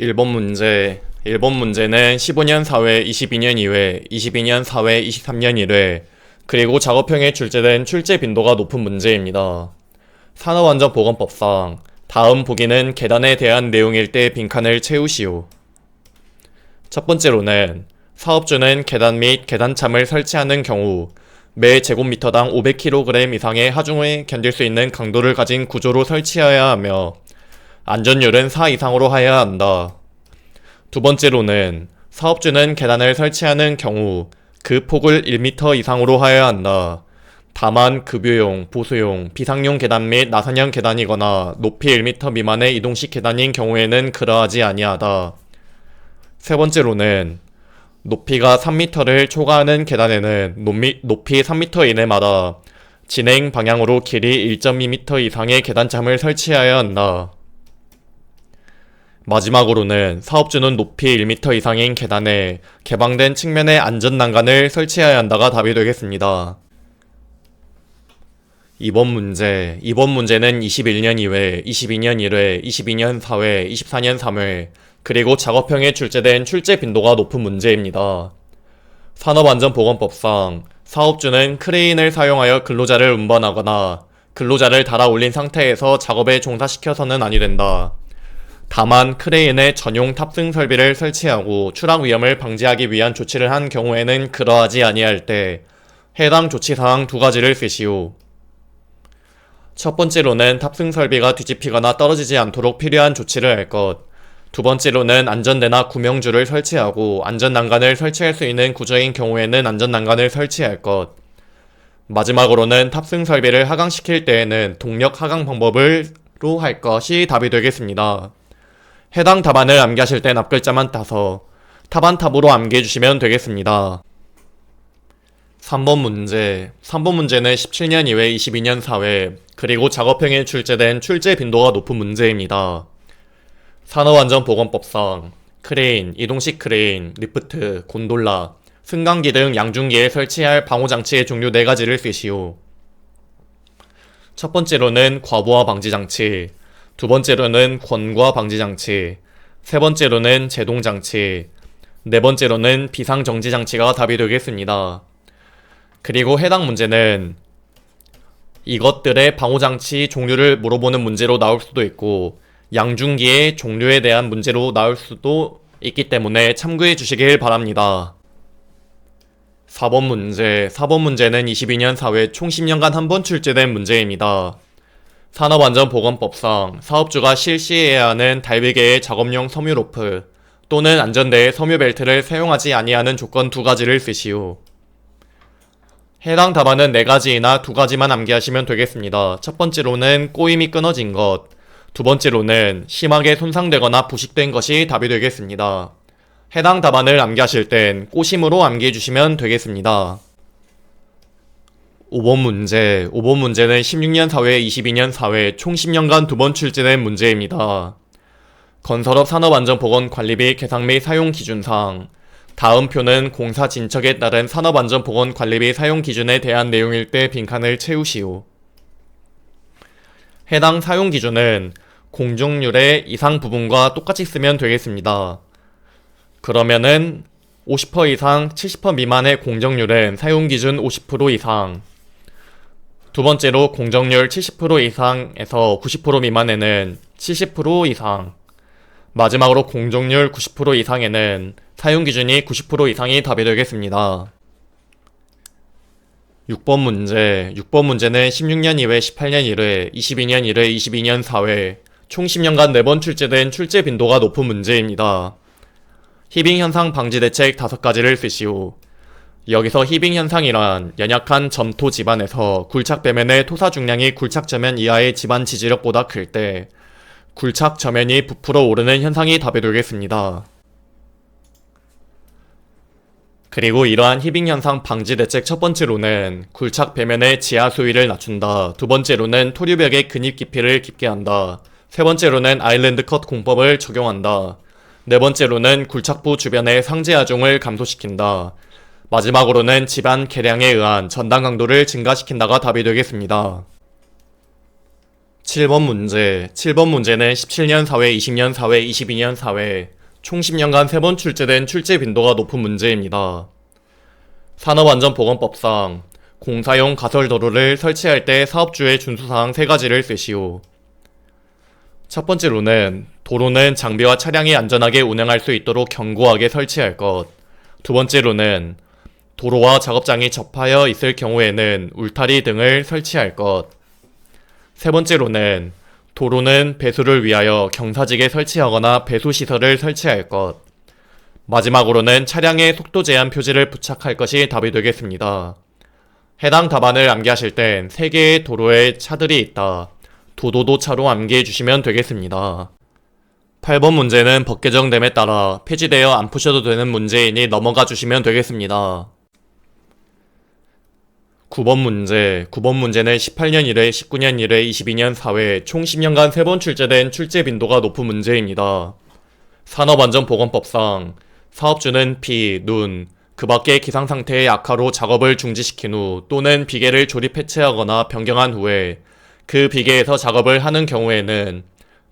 1번 문제. 1번 문제는 15년 4회, 22년 2회, 22년 4회, 23년 1회, 그리고 작업형에 출제된 출제 빈도가 높은 문제입니다. 산업안전보건법상 다음 보기는 계단에 대한 내용일 때 빈칸을 채우시오. 첫 번째로는 사업주는 계단 및 계단참을 설치하는 경우 매 제곱미터당 500kg 이상의 하중을 견딜 수 있는 강도를 가진 구조로 설치해야 하며 안전율은 4 이상으로 해야 한다. 두 번째로는 사업주는 계단을 설치하는 경우 그 폭을 1m 이상으로 해야 한다. 다만 급유용, 보수용, 비상용 계단 및 나선형 계단이거나 높이 1m 미만의 이동식 계단인 경우에는 그러하지 아니하다. 세 번째로는 높이가 3m를 초과하는 계단에는 높이 3m 이내마다 진행 방향으로 길이 1.2m 이상의 계단참을 설치해야 한다. 마지막으로는 사업주는 높이 1m 이상인 계단에 개방된 측면에 안전난간을 설치해야 한다가 답이 되겠습니다. 2번 문제. 2번 문제는 21년 2회, 22년 1회, 22년 4회, 24년 3회, 그리고 작업형에 출제된 출제 빈도가 높은 문제입니다. 산업안전보건법상 사업주는 크레인을 사용하여 근로자를 운반하거나 근로자를 달아 올린 상태에서 작업에 종사시켜서는 아니 된다. 다만 크레인에 전용 탑승 설비를 설치하고 추락 위험을 방지하기 위한 조치를 한 경우에는 그러하지 아니할 때 해당 조치사항 두 가지를 쓰시오. 첫 번째로는 탑승 설비가 뒤집히거나 떨어지지 않도록 필요한 조치를 할 것. 두 번째로는 안전대나 구명줄을 설치하고 안전난간을 설치할 수 있는 구조인 경우에는 안전난간을 설치할 것. 마지막으로는 탑승 설비를 하강시킬 때에는 동력 하강 방법으로 할 것이 답이 되겠습니다. 해당 답안을 암기하실 땐 앞글자만 따서 탑안탑으로 암기해주시면 되겠습니다. 3번 문제. 3번 문제는 17년 2회, 22년 4회, 그리고 작업형에 출제된 출제 빈도가 높은 문제입니다. 산업안전보건법상 크레인, 이동식 크레인, 리프트, 곤돌라, 승강기 등 양중기에 설치할 방호장치의 종류 4가지를 쓰시오. 첫 번째로는 과부하 방지장치, 두 번째로는 권과 방지장치, 세 번째로는 제동장치, 네 번째로는 비상정지장치가 답이 되겠습니다. 그리고 해당 문제는 이것들의 방호장치 종류를 물어보는 문제로 나올 수도 있고 양중기의 종류에 대한 문제로 나올 수도 있기 때문에 참고해 주시길 바랍니다. 4번 문제. 4번 문제는 22년 4회 총 10년간 한 번 출제된 문제입니다. 산업안전보건법상 사업주가 실시해야 하는 달비계의 작업용 섬유로프 또는 안전대의 섬유벨트를 사용하지 아니하는 조건 2가지를 쓰시오. 해당 답안은 4가지이나 2가지만 암기하시면 되겠습니다. 첫 번째로는 꼬임이 끊어진 것, 두 번째로는 심하게 손상되거나 부식된 것이 답이 되겠습니다. 해당 답안을 암기하실 땐 꼬심으로 암기해주시면 되겠습니다. 5번 문제. 5번 문제는 16년 4회, 22년 4회 총 10년간 2번 출제된 문제입니다. 건설업 산업안전보건관리 및 개상 및 사용 기준상 다음 표는 공사 진척에 따른 산업안전보건관리 및 사용 기준에 대한 내용일 때 빈칸을 채우시오. 해당 사용 기준은 공정률의 이상 부분과 똑같이 쓰면 되겠습니다. 그러면은 50% 이상 70% 미만의 공정률은 사용 기준 50% 이상, 두 번째로 공정률 70% 이상에서 90% 미만에는 70% 이상, 마지막으로 공정률 90% 이상에는 사용 기준이 90% 이상이 답이 되겠습니다. 6번 문제. 6번 문제는 16년 2회, 18년 1회, 22년 1회, 22년 4회 총 10년간 4번 출제된 출제 빈도가 높은 문제입니다. 히빙현상 방지 대책 5가지를 쓰시오. 여기서 히빙현상이란 연약한 점토 지반에서 굴착 배면의 토사 중량이 굴착 저면 이하의 지반 지지력보다 클 때 굴착 저면이 부풀어 오르는 현상이 답이 되겠습니다. 그리고 이러한 히빙현상 방지 대책 첫 번째로는 굴착 배면의 지하 수위를 낮춘다. 두 번째로는 토류벽의 근입 깊이를 깊게 한다. 세 번째로는 아일랜드 컷 공법을 적용한다. 네 번째로는 굴착부 주변의 상재 하중을 감소시킨다. 마지막으로는 지반 개량에 의한 전단 강도를 증가시킨다가 답이 되겠습니다. 7번 문제. 7번 문제는 17년 사회, 20년 사회, 22년 사회, 총 10년간 3번 출제된 출제 빈도가 높은 문제입니다. 산업안전보건법상 공사용 가설도로를 설치할 때 사업주의 준수사항 3가지를 쓰시오. 첫 번째로는 도로는 장비와 차량이 안전하게 운행할 수 있도록 견고하게 설치할 것. 두 번째로는 도로와 작업장이 접하여 있을 경우에는 울타리 등을 설치할 것. 세 번째로는 도로는 배수를 위하여 경사지게 설치하거나 배수시설을 설치할 것. 마지막으로는 차량의 속도 제한 표지를 부착할 것이 답이 되겠습니다. 해당 답안을 암기하실 땐 3개의 도로에 차들이 있다. 도도도차로 암기해 주시면 되겠습니다. 8번 문제는 법 개정됨에 따라 폐지되어 안 푸셔도 되는 문제이니 넘어가 주시면 되겠습니다. 9번 문제. 9번 문제는 18년 1회, 19년 1회, 22년 4회, 총 10년간 3번 출제된 출제 빈도가 높은 문제입니다. 산업안전보건법상 사업주는 비, 눈, 그 밖의 기상상태의 악화로 작업을 중지시킨 후 또는 비계를 조립 해체하거나 변경한 후에 그 비계에서 작업을 하는 경우에는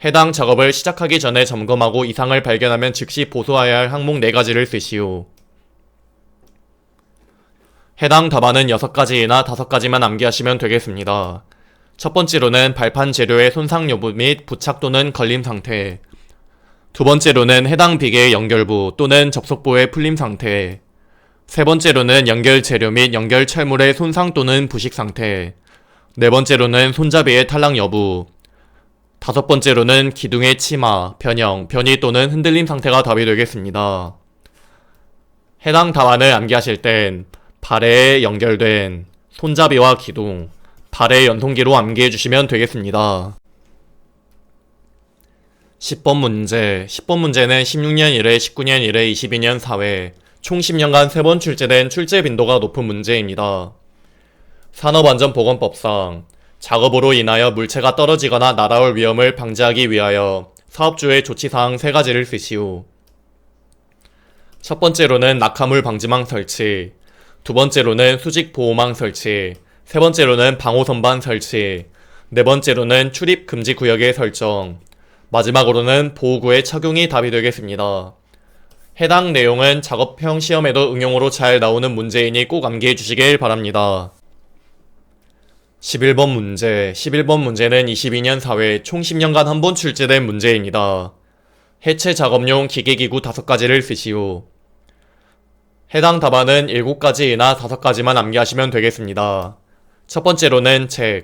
해당 작업을 시작하기 전에 점검하고 이상을 발견하면 즉시 보수해야 할 항목 4가지를 쓰시오. 해당 답안은 6가지이나 5가지만 암기하시면 되겠습니다. 첫 번째로는 발판 재료의 손상 여부 및 부착 또는 걸림 상태. 두 번째로는 해당 비계의 연결부 또는 접속부의 풀림 상태. 세 번째로는 연결 재료 및 연결 철물의 손상 또는 부식 상태. 네 번째로는 손잡이의 탈락 여부. 다섯 번째로는 기둥의 치마, 변형, 변이 또는 흔들림 상태가 답이 되겠습니다. 해당 답안을 암기하실 땐 발에 연결된 손잡이와 기둥, 발의 연송기로 암기해 주시면 되겠습니다. 10번 문제. 10번 문제는 16년 1회, 19년 1회, 22년 4회, 총 10년간 3번 출제된 출제 빈도가 높은 문제입니다. 산업안전보건법상 작업으로 인하여 물체가 떨어지거나 날아올 위험을 방지하기 위하여 사업주의 조치사항 3가지를 쓰시오. 첫 번째로는 낙하물 방지망 설치, 두 번째로는 수직 보호망 설치, 세 번째로는 방호선반 설치, 네 번째로는 출입 금지 구역의 설정, 마지막으로는 보호구의 착용이 답이 되겠습니다. 해당 내용은 작업형 시험에도 응용으로 잘 나오는 문제이니 꼭 암기해 주시길 바랍니다. 11번 문제. 11번 문제는 22년 4회 총 10년간 한 번 출제된 문제입니다. 해체 작업용 기계기구 5가지를 쓰시오. 해당 답안은 7가지이나 5가지만 암기하시면 되겠습니다. 첫 번째로는 잭,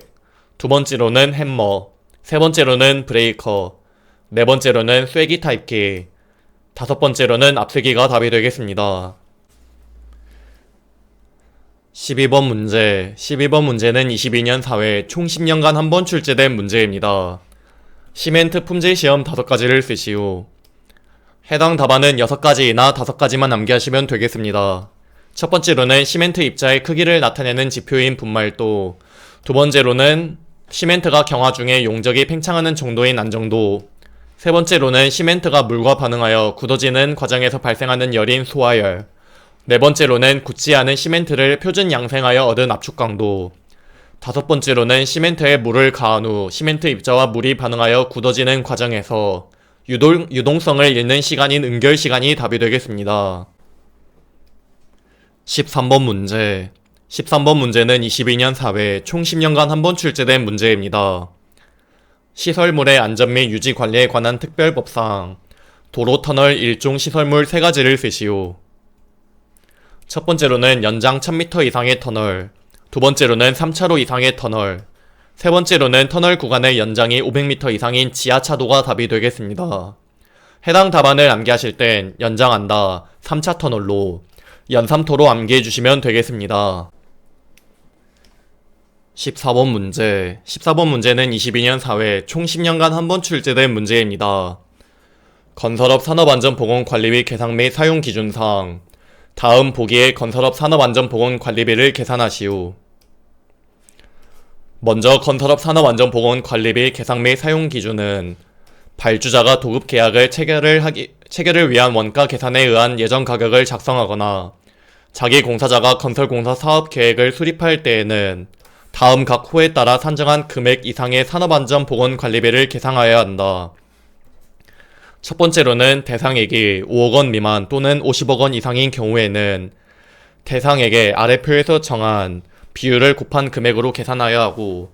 두 번째로는 햄머, 세 번째로는 브레이커, 네 번째로는 쐐기 타입기, 다섯 번째로는 앞세기가 답이 되겠습니다. 12번 문제. 12번 문제는 22년 4회 총 10년간 한 번 출제된 문제입니다. 시멘트 품질 시험 5가지를 쓰시오. 해당 답안은 6가지이나 5가지만 암기하시면 되겠습니다. 첫 번째로는 시멘트 입자의 크기를 나타내는 지표인 분말도, 두 번째로는 시멘트가 경화 중에 용적이 팽창하는 정도인 안정도, 세 번째로는 시멘트가 물과 반응하여 굳어지는 과정에서 발생하는 열인 소화열, 네 번째로는 굳지 않은 시멘트를 표준 양생하여 얻은 압축 강도, 다섯 번째로는 시멘트에 물을 가한 후 시멘트 입자와 물이 반응하여 굳어지는 과정에서 유동성을 잃는 시간인 응결 시간이 답이 되겠습니다. 13번 문제. 13번 문제는 22년 4회 총 10년간 한 번 출제된 문제입니다. 시설물의 안전 및 유지 관리에 관한 특별법상 도로 터널 1종 시설물 3가지를 쓰시오. 첫 번째로는 연장 1000m 이상의 터널, 두 번째로는 3차로 이상의 터널, 세 번째로는 터널 구간의 연장이 500m 이상인 지하차도가 답이 되겠습니다. 해당 답안을 암기하실 땐 연장한다, 3차 터널로, 연삼토로 암기해 주시면 되겠습니다. 14번 문제. 14번 문제는 22년 4회 총 10년간 한 번 출제된 문제입니다. 건설업 산업안전보건관리 및 계상 및 사용 기준사항. 다음 보기에 건설업 산업안전보건관리비를 계산하시오. 먼저 건설업 산업안전보건관리 및 계상 및 사용 기준은 발주자가 도급 계약을 체결을 위한 원가 계산에 의한 예정 가격을 작성하거나 자기 공사자가 건설공사 사업 계획을 수립할 때에는 다음 각 호에 따라 산정한 금액 이상의 산업안전보건관리비를 계상하여야 한다. 첫 번째로는 대상액이 5억 원 미만 또는 50억 원 이상인 경우에는 대상액의 아래 표에서 정한 비율을 곱한 금액으로 계산하여야 하고,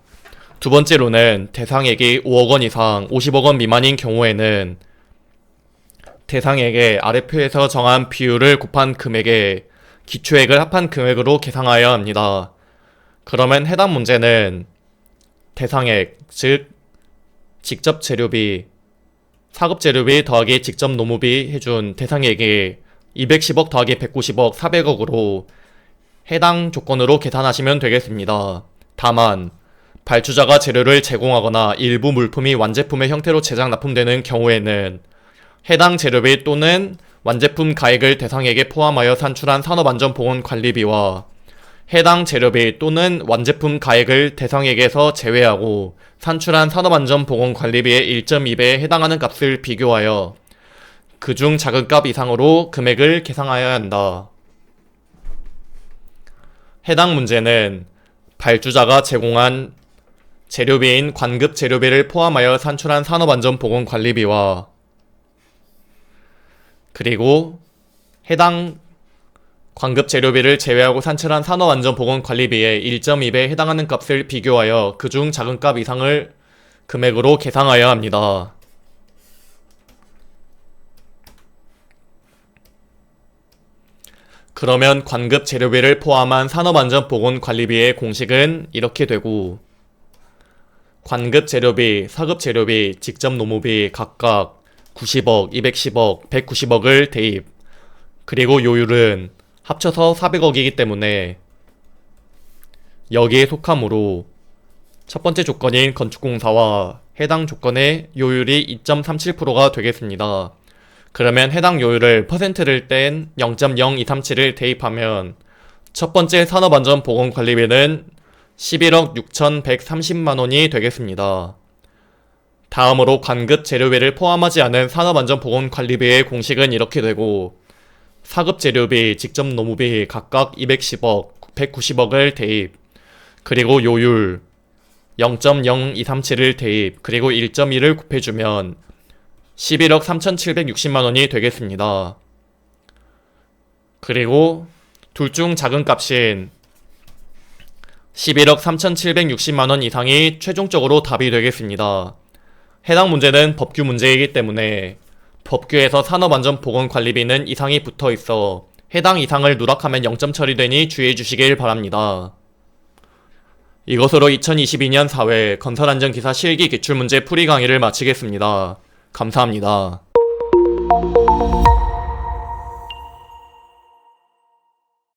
두 번째로는 대상액이 5억 원 이상 50억 원 미만인 경우에는 대상액의 아래 표에서 정한 비율을 곱한 금액의 기초액을 합한 금액으로 계상하여야 합니다. 그러면 해당 문제는 대상액, 즉 직접 재료비, 사급 재료비 더하기 직접 노무비 해준 대상액이 210억 더하기 190억 400억으로 해당 조건으로 계산하시면 되겠습니다. 다만 발주자가 재료를 제공하거나 일부 물품이 완제품의 형태로 제작 납품되는 경우에는 해당 재료비 또는 완제품 가액을 대상액에 포함하여 산출한 산업안전보건관리비와 해당 재료비 또는 완제품 가액을 대상액에서 제외하고 산출한 산업안전보건관리비의 1.2배에 해당하는 값을 비교하여 그중 작은 값 이상으로 금액을 계상하여야 한다. 해당 문제는 발주자가 제공한 재료비인 관급 재료비를 포함하여 산출한 산업안전보건관리비와 그리고 해당 관급 재료비를 제외하고 산출한 산업안전보건관리비의 1.2배에 해당하는 값을 비교하여 그중 작은 값 이상을 금액으로 계상하여야 합니다. 그러면 관급 재료비를 포함한 산업안전보건관리비의 공식은 이렇게 되고, 관급 재료비, 사급 재료비, 직접 노무비 각각 90억, 210억, 190억을 대입, 그리고 요율은 합쳐서 400억이기 때문에 여기에 속하므로 첫 번째 조건인 건축공사와 해당 조건의 요율이 2.37%가 되겠습니다. 그러면 해당 요율을 퍼센트를 뗀 0.0237을 대입하면 첫 번째 산업안전보건관리비는 11억 6,130만원이 되겠습니다. 다음으로 관급 재료비를 포함하지 않은 산업안전보건관리비의 공식은 이렇게 되고, 사급 재료비, 직접 노무비 각각 210억, 190억을 대입, 그리고 요율 0.0237을 대입, 그리고 1.2를 곱해주면 11억 3,760만원이 되겠습니다. 그리고 둘 중 작은 값인 11억 3,760만원 이상이 최종적으로 답이 되겠습니다. 해당 문제는 법규 문제이기 때문에 법규에서 산업안전보건관리비는 이상이 붙어있어 해당 이상을 누락하면 0점 처리되니 주의해 주시길 바랍니다. 이것으로 2022년 4회 건설안전기사 실기 기출문제 풀이 강의를 마치겠습니다. 감사합니다.